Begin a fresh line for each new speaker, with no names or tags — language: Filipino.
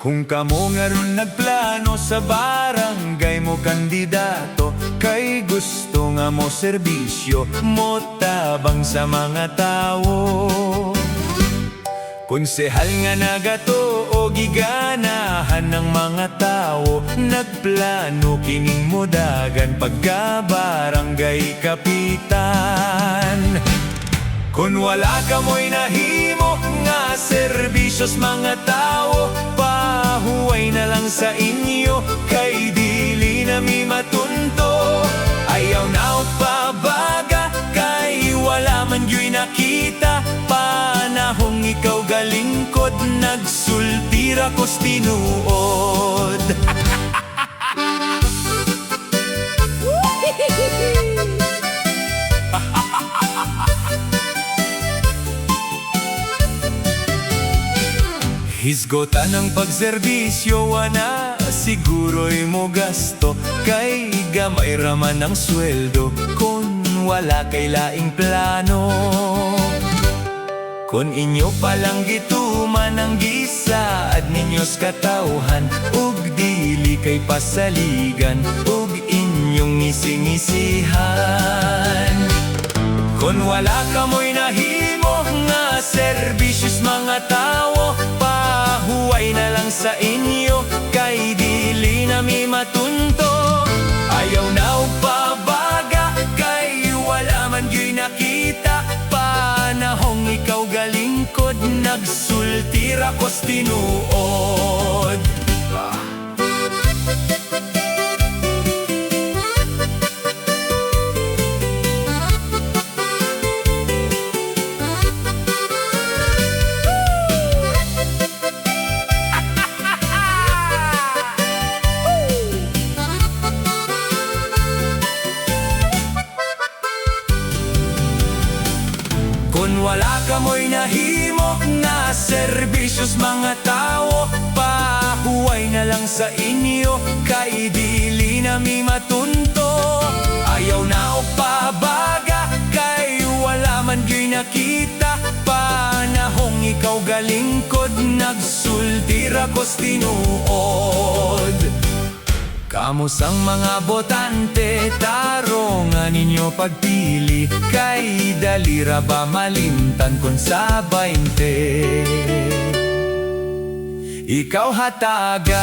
Kung kamo nga ron nagplano sa barangay mo kandidato, kay gusto nga mo serbisyo mo tabang sa mga tao. Konsehal nga nagato o giganahan ng mga tao, nagplano kining modagan pagka-barangay kapitan. Kung wala ka mo'y nahimo nga serbisyos mga tao, pahuway na lang sa inyo, kay dili na mi matunto. Ayaw na o pabaga, kay wala man yo'y nakita. Panahong ikaw galingkod, nagsultira ko's tinuod. Hisgotan ang pagserbisyo, wana siguro'y mo gasto, kay gamay raman ang sweldo kung wala kay laing plano. Kung inyo palang gituman ang gisaad ninyo's katawhan, ug dili kay pasaligan, ug inyong ngising-isihan. Kung wala ka mo'y nahimo nga serbisyos mga tao, pahuway na lang sa inyo, kay dili na mi matunto. Ayaw na o pabaga, kay wala man yo'y nakita. Panahong ikaw galingkod, nagsultira ko's tinuod. Kung wala ka mo'y nahimo nga serbisyos mga tao, pahuway na lang sa inyo, kay dili na mi matunto. Ayaw na o pabaga, kay wala man yo'y nakita. Panahong ikaw galingkod, nagsultira ko's tinuod. Kamusang mga botante, tarongan ninyo pagpili, kay dalira ba malimtan kung sa 20 ikaw hatagan.